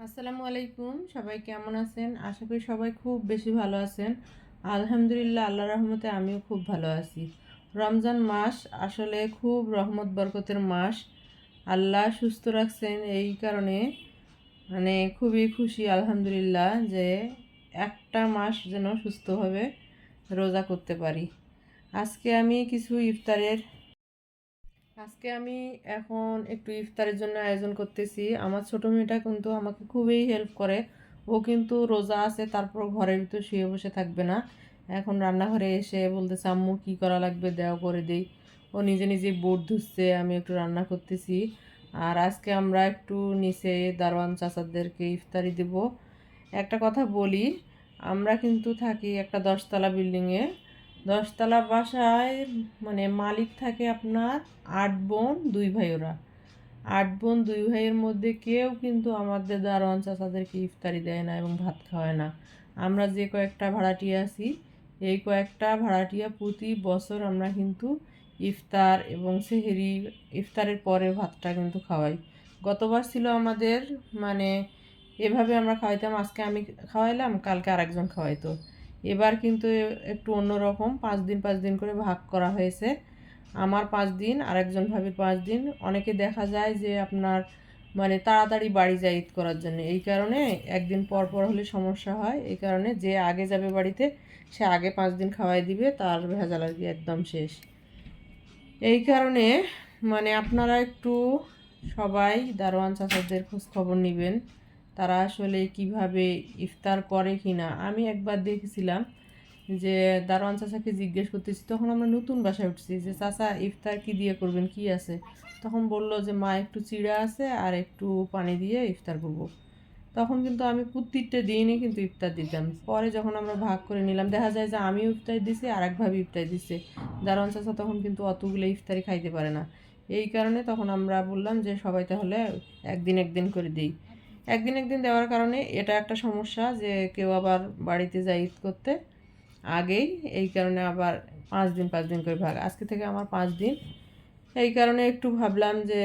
আসসালামু আলাইকুম, সবাই কেমন আছেন? আশা করি সবাই খুব বেশি ভালো আছেন। আলহামদুলিল্লাহ, আল্লাহর রহমতে আমিও খুব ভালো আছি। রমজান মাস আসলে খুব রহমত বরকতের মাস। আল্লাহ সুস্থ রাখছেন, এই কারণে খুবই খুশি আলহামদুলিল্লাহ যে একটা মাস যেন সুস্থভাবে রোজা করতে পারি। আজকে আমি কিছু ইফতারের আজকে আমি এখন একটু ইফতারের জন্য আয়োজন করতেছি। আমার ছোট মেয়েটা কিন্তু আমাকে খুবই হেল্প করে। ও কিন্তু রোজা আছে, তারপর ঘরের ভিতর শুয়ে বসে থাকবে না। এখন রান্নাঘরে এসে বলতেছে, আম্মু কী করা লাগবে দেও করে দেই। ও নিজে নিজে বোর্ড ধুচ্ছে, আমি একটু রান্না করতেছি। আর আজকে আমরা একটু নিচে দারোয়ান চাচাদেরকে ইফতারি দেব। একটা কথা বলি, আমরা কিন্তু থাকি একটা 10তলা বিল্ডিংয়ে। 10তলা বাসায় মালিক থাকে আপনার 8 বোন 2 ভাই। ওরা 8 বোন 2 ভাইয়ের মধ্যে কেউ কিন্তু আমাদের দারোয়ান চাচাদেরকে ইফতারি দেয় না এবং ভাত খাওয়ায় না। আমরা যে কয়েকটা ভাড়াটিয়া আছি, এই কয়েকটা ভাড়াটিয়া প্রতি বছর আমরা কিন্তু ইফতার এবং সেহরি, ইফতারের পরে ভাতটা কিন্তু খাওয়াই। গতবার ছিল আমাদের মানে এভাবে আমরা খাওয়াইতাম, আজকে আমি খাওয়াইলাম, কালকে আরেকজন খাওয়াইতো। এবার কিন্তু একটু অন্যরকম, 5 দিন করে ভাগ করা হয়েছে। আমার 5 দিন, আরেকজন ভাবির 5 দিন। অনেকে দেখা যায় যে আপনার তাড়াতাড়ি বাড়ি যায় ঈদ করার জন্য, এই কারণে একদিন পর পর হলে সমস্যা হয়। এই কারণে যে আগে যাবে বাড়িতে সে আগে 5 দিন খাওয়াই দিবে, তার ভেজাল আর কি একদম শেষ। এই কারণে আপনারা একটু সবাই দারোয়ান চাচাদের খোঁজ খবর নেবেন, তারা আসলে কিভাবে ইফতার করে কিনা। আমি একবার দেখেছিলাম যে দারোয়ান চাচাকে জিজ্ঞেস করতেছি, তখন আমরা নতুন বাসায় উঠছি, যে চাচা ইফতার কি দিয়ে করবেন, কি আছে? তখন বলল যে মা একটু চিড়া আছে আর একটু পানি দিয়ে ইফতার করব। তখন কিন্তু আমি প্রত্যেকটা দিনই কিন্তু ইফতার দিতাম। পরে যখন আমরা ভাগ করে নিলাম, দেখা যায় যে আমিও ইফতার দিছি আর একভাবে ইফতার দিচ্ছে। দারোয়ান চাচা তখন কিন্তু অতগুলো ইফতারি খাইতে পারে না। এই কারণে তখন আমরা বললাম যে সবাই তাহলে একদিন একদিন করে দিই। একদিন একদিন দেওয়ার কারণে এটা একটা সমস্যা যে কেউ আবার বাড়িতে যায় ঈদ করতে আগেই, এই কারণে আবার 5 দিন করে ভাগ। আজকে থেকে আমার 5 দিন, এই কারণে একটু ভাবলাম যে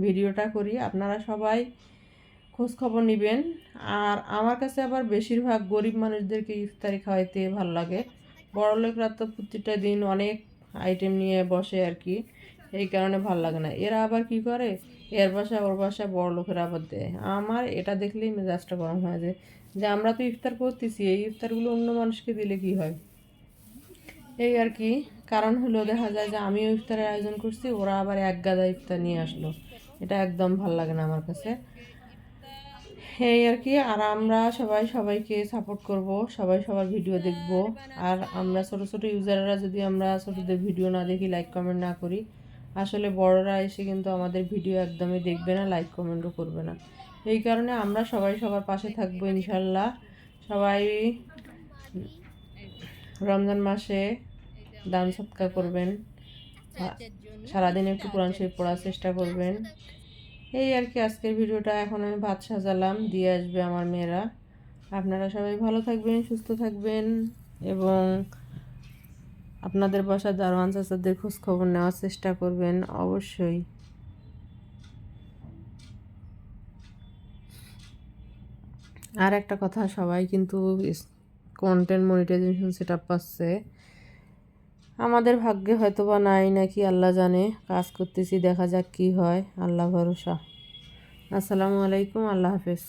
ভিডিওটা করি, আপনারা সবাই খোঁজ খবর নেবেন। আর আমার কাছে আবার বেশিরভাগ গরিব মানুষদেরকে ইফতারি খাওয়াইতে ভালো লাগে। বড়লোকরা তো প্রতিটা দিন অনেক আইটেম নিয়ে বসে আর কি, এই কারণে ভালো লাগে না। এরা আবার কি করে, এর বাসায় ওর বাসায় বড়লোকেরা আবার দেয়। আমার এটা দেখলেই মেজাজটা গরম হয়ে যায় যে আমরা তো ইফতার করতেছি, এই ইফতারগুলো অন্য মানুষকে দিলে কি হয়, এই আর কি। কারণ হলো দেখা যায় যে আমিও ইফতারের আয়োজন করছি, ওরা আবার এক গাদা ইফতার নিয়ে আসলো। এটা একদম ভাল লাগে না আমার কাছে, এই আর কি। আর আমরা সবাই সবাইকে সাপোর্ট করব, সবাই সবার ভিডিও দেখব। আর আমরা ছোট ছোট ইউজাররা যদি আমরা ছোটদের ভিডিও না দেখি, লাইক কমেন্ট না করি, আসলে বড়রা এসে কিন্তু আমাদের ভিডিও একদমই দেখবে না, লাইক কমেন্টও করবে না। এই কারণে আমরা সবাই সবার পাশে থাকবো ইনশাল্লাহ। সবাই রমজান মাসে দান সৎকার করবেন, সারাদিন একটু কোরআন শরীফ পড়ার চেষ্টা করবেন। এই আর কি আজকের ভিডিওটা। এখন আমি ভাত সাজালাম, দিয়ে আসবে আমার মেয়েরা। আপনারা সবাই ভালো থাকবেন, সুস্থ থাকবেন এবং আপনাদের বাসার দারোয়ান চাচাদের খোঁজ খবর নেওয়ার চেষ্টা করবেন অবশ্যই। আর একটা কথা, সবাই কিন্তু কন্টেন্ট মনিটাইজেশন সেট আপ পাচ্ছে, আমাদের ভাগ্যে হয়তো বা নাই নাকি, আল্লাহ জানে। কাজ করতেছি, দেখা যাক কি হয়, আল্লাহ ভরসা। আসসালামু আলাইকুম, আল্লাহ হাফেজ।